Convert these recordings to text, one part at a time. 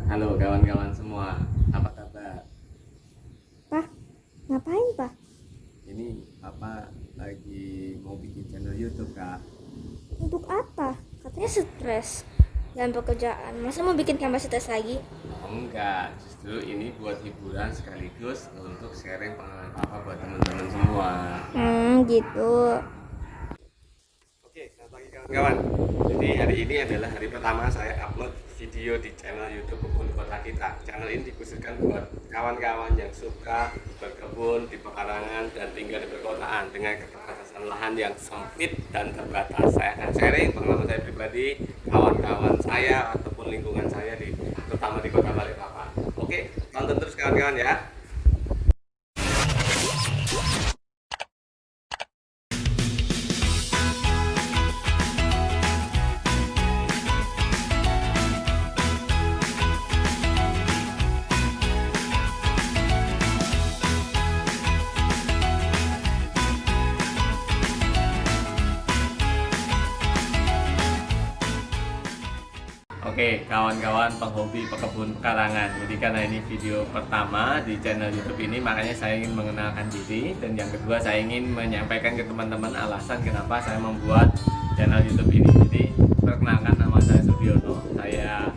Halo kawan-kawan semua, apa kabar? Pak, ngapain Pak? Ini Papa lagi mau bikin channel YouTube, Kak. Untuk apa? Katanya stres dan pekerjaan. Masa mau bikin tambah stres lagi? Oh, enggak, justru ini buat hiburan sekaligus untuk sharing pengalaman Papa buat teman-teman semua. Gitu. Oke, selamat pagi kawan-kawan. Jadi hari ini adalah hari pertama saya upload video di channel YouTube Kebun Kota Kita. Channel ini dikhususkan buat kawan-kawan yang suka berkebun di pekarangan dan tinggal di perkotaan dengan keterbatasan lahan yang sempit dan terbatas. Saya akan sharing pengalaman saya pribadi, kawan-kawan saya ataupun lingkungan saya terutama di Kota Balikpapan. Oke, tonton terus kawan-kawan ya. Oke, kawan-kawan penghobi pekebun pekarangan. Jadi karena ini video pertama di channel YouTube ini, makanya saya ingin mengenalkan diri. Dan yang kedua, saya ingin menyampaikan ke teman-teman alasan kenapa saya membuat channel YouTube ini. Jadi perkenalkan, nama saya Sudiono. Saya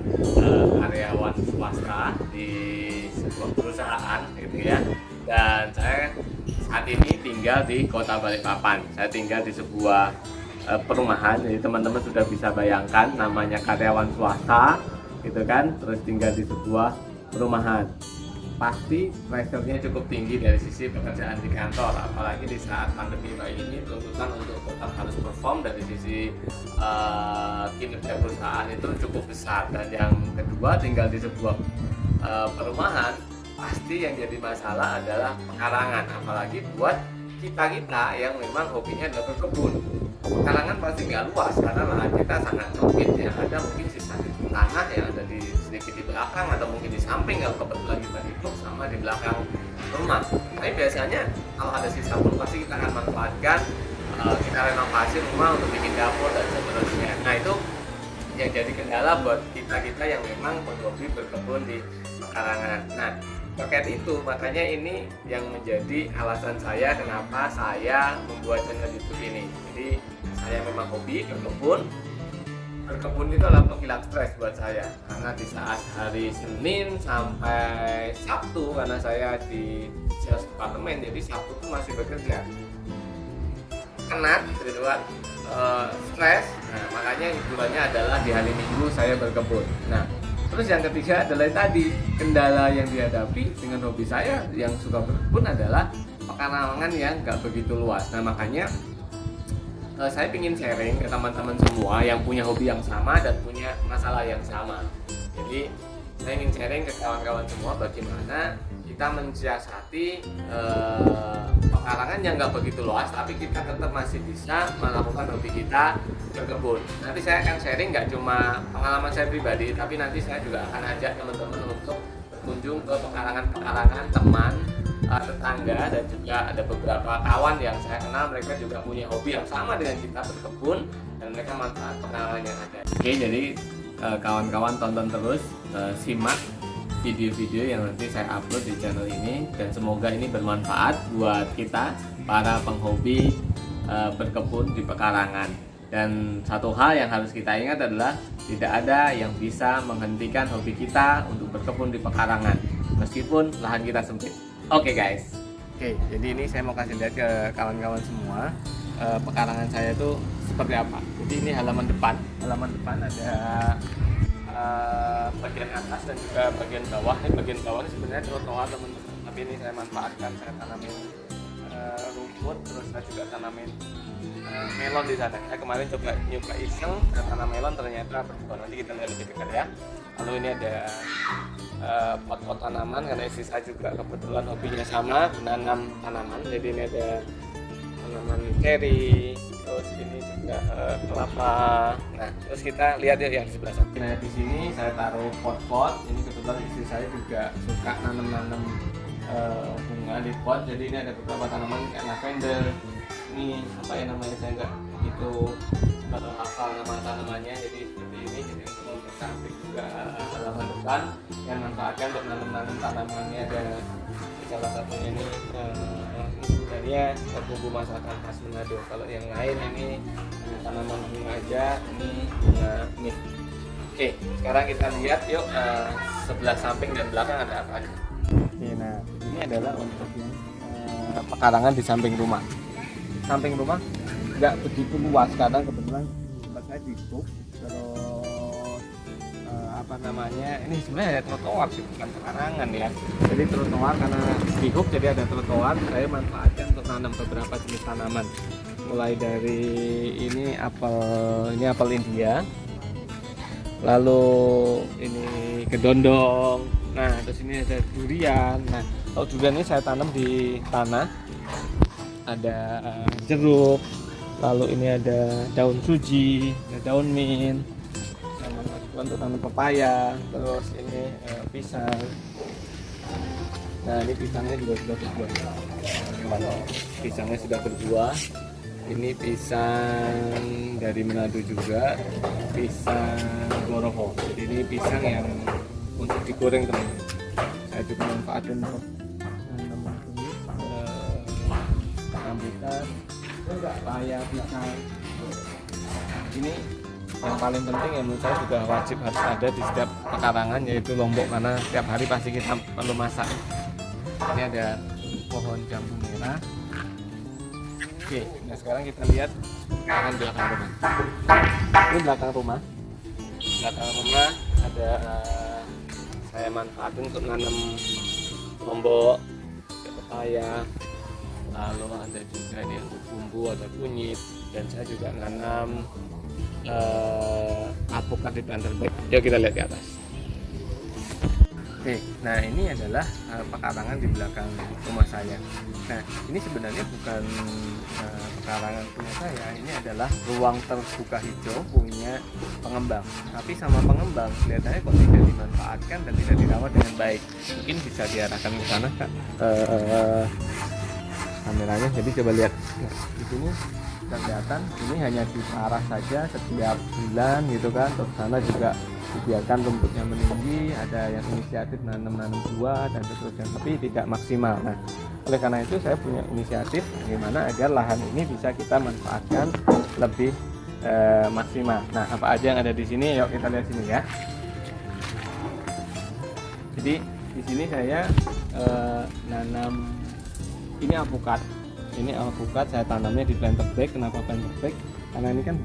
karyawan swasta di sebuah perusahaan, gitu ya. Dan saya saat ini tinggal di Kota Balikpapan. Saya tinggal di sebuah perumahan, jadi teman-teman sudah bisa bayangkan namanya karyawan swasta gitu kan, terus tinggal di sebuah perumahan, pasti pressure-nya cukup tinggi dari sisi pekerjaan di kantor, apalagi di saat pandemi kayak ini tuntutan untuk tetap harus perform dari sisi kinerja perusahaan itu cukup besar. Dan yang kedua, tinggal di sebuah perumahan, pasti yang jadi masalah adalah pekarangan, apalagi buat kita yang memang hobinya adalah berkebun. Pekarangan pasti nggak luas karena lahan kita sangat sempit ya, ada mungkin sisa tanah yang ada di sedikit di belakang atau mungkin di samping kalau kebetulan kita hidup sama di belakang rumah. Tapi biasanya kalau ada sisa pun pasti kita akan manfaatkan, kita renovasi rumah untuk bikin dapur dan seterusnya. Nah itu yang jadi kendala buat kita yang memang berhobi berkebun di pekarangan. Nah terkait itu, makanya ini yang menjadi alasan saya kenapa saya membuat channel YouTube ini. Jadi saya memang hobi berkebun. Berkebun itu adalah penghilang stres buat saya, karena di saat hari Senin sampai Sabtu, karena saya di sales departemen, jadi Sabtu itu masih bekerja, penat gitu kan, stres. Nah makanya hiburannya adalah di hari Minggu saya berkebun. Nah terus yang ketiga adalah tadi, kendala yang dihadapi dengan hobi saya yang suka berkebun adalah pekarangan yang gak begitu luas. Nah makanya saya ingin sharing ke teman-teman semua yang punya hobi yang sama dan punya masalah yang sama. Jadi saya ingin sharing ke kawan-kawan semua bagaimana kita mensiasati pekarangan yang nggak begitu luas, tapi kita tetap masih bisa melakukan hobi kita berkebun. Nanti saya akan sharing nggak cuma pengalaman saya pribadi, tapi nanti saya juga akan ajak teman-teman untuk berkunjung ke pekarangan-pekarangan teman, tetangga, dan juga ada beberapa kawan yang saya kenal, mereka juga punya hobi yang sama dengan kita, berkebun, dan mereka manfaat pekarangan yang ada. Oke, jadi kawan-kawan tonton terus, simak video-video yang nanti saya upload di channel ini, dan semoga ini bermanfaat buat kita para penghobi berkebun di pekarangan. Dan satu hal yang harus kita ingat adalah tidak ada yang bisa menghentikan hobi kita untuk berkebun di pekarangan meskipun lahan kita sempit. Oke guys. Oke, jadi ini saya mau kasih lihat ke kawan-kawan semua pekarangan saya itu seperti apa. Jadi ini halaman depan. Halaman depan ada bagian atas dan juga bagian bawah. Ini bagian bawah ini sebenarnya trotoar teman-teman, tapi ini saya manfaatkan, saya tanamin rumput, terus saya juga tanamin melon di sana. Saya kemarin coba nyoba iseng, saya tanam melon, ternyata berbuah. Nanti kita lihat lebih dekat ya. Lalu ini ada pot-pot tanaman, karena istri saya juga kebetulan hobinya sama menanam tanaman. Jadi ini ada tanaman ceri, terus ini juga kelapa. Nah, terus kita lihat ya yang di sebelah sana. Nah, di sini saya taruh pot-pot. Ini kebetulan istri saya juga suka nanam-nanam bunga di pot. Jadi ini ada beberapa tanaman kayak lavender. Ini apa ya namanya, saya nggak itu hafal nama tanamannya. Jadi seperti ini, jadi untuk cantik juga halaman depan yang manfaatkan untuk nanam-nanam tanaman. Ini ada salah satunya ini sebenarnya bumbu masakan khas Manado. Kalau yang lain ini tanaman bunga aja, ini bunga mint. Oke, sekarang kita lihat yuk sebelah samping dan belakang ada apa aja. Oke, nah ini adalah untuk yang pekarangan di samping rumah. Samping rumah nggak begitu luas karena kebetulan tempat saya ditutup. Terus apa namanya, ini sebenarnya ada trotoar sih, bukan pekarangan ya. Jadi trotoar karena ditutup jadi ada trotoar. Saya manfaatkan untuk nanam beberapa jenis tanaman. Mulai dari ini apel India. Lalu ini kedondong. Nah, terus ini ada durian. Nah, kalau durian ini saya tanam di tanah. Ada jeruk. Lalu ini ada daun suji, ada daun mint. Untuk tanam pepaya. Terus ini pisang. Nah, ini pisangnya juga sudah berbuah. Pisangnya sudah berbuah. Ini pisang dari Manado juga, pisang Goroho. Jadi ini pisang yang untuk digoreng teman-teman. Saya juga manfaatkan untuk nanam rambutan, pepaya, pisang. Ini yang paling penting yang menurut saya juga wajib harus ada di setiap pekarangan, yaitu lombok, karena setiap hari pasti kita perlu masak. Ini ada pohon jambu merah. Oke, nah sekarang kita lihat belakang rumah. Ini belakang rumah. Belakang rumah ada saya manfaatkan untuk nanam lombok, pepaya. Lalu ada juga ini untuk bumbu, ada kunyit, dan saya juga nanam alpukat di planter bag. Yuk kita lihat ke atas. Oke, nah ini adalah pekarangan di belakang rumah saya. Nah, ini sebenarnya bukan pekarangan punya saya, ini adalah ruang terbuka hijau punya pengembang. Tapi sama pengembang kelihatannya kok tidak dimanfaatkan dan tidak dirawat dengan baik. Mungkin bisa diarahkan ke sana, Kak, kameranya. Jadi coba lihat. Nah, di sini sudah kelihatan, ini hanya diparah saja setiap bulan gitu kan. Terus sana juga dibiarkan rumputnya meninggi, ada yang inisiatif nanam buah dan seterusnya, tapi tidak maksimal. Nah, oleh karena itu saya punya inisiatif bagaimana agar lahan ini bisa kita manfaatkan lebih maksimal. Nah, apa aja yang ada di sini? Yuk kita lihat sini ya. Jadi di sini saya nanam ini alpukat. Ini alpukat saya tanamnya di planter bag. Kenapa planter bag? Karena ini kan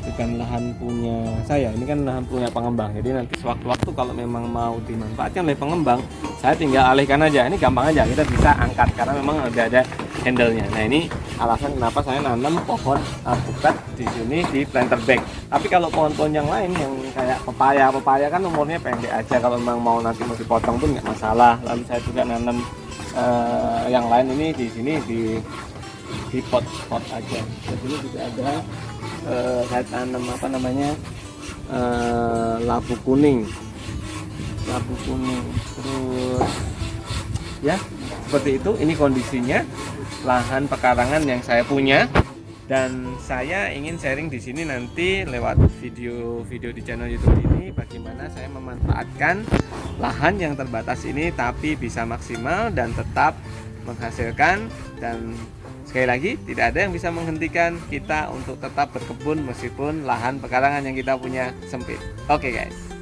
bukan lahan punya saya, ini kan lahan punya pengembang. Jadi nanti sewaktu-waktu kalau memang mau dimanfaatkan oleh pengembang, saya tinggal alihkan aja. Ini gampang aja, kita bisa angkat karena memang udah ada handle-nya. Nah, ini alasan kenapa saya nanam pohon alpukat di sini di planter bag. Tapi kalau pohon-pohon yang lain yang kayak pepaya kan umurnya pendek aja. Kalau memang mau nanti mau dipotong pun nggak masalah. Lalu saya juga nanam yang lain ini di sini di pot aja. Di sini juga ada saya tanam apa namanya labu kuning. Terus ya seperti itu. Ini kondisinya lahan pekarangan yang saya punya, dan saya ingin sharing di sini nanti lewat video di channel YouTube ini bagaimana saya memanfaatkan lahan yang terbatas ini tapi bisa maksimal dan tetap menghasilkan. Dan sekali lagi, tidak ada yang bisa menghentikan kita untuk tetap berkebun meskipun lahan pekarangan yang kita punya sempit. Oke guys.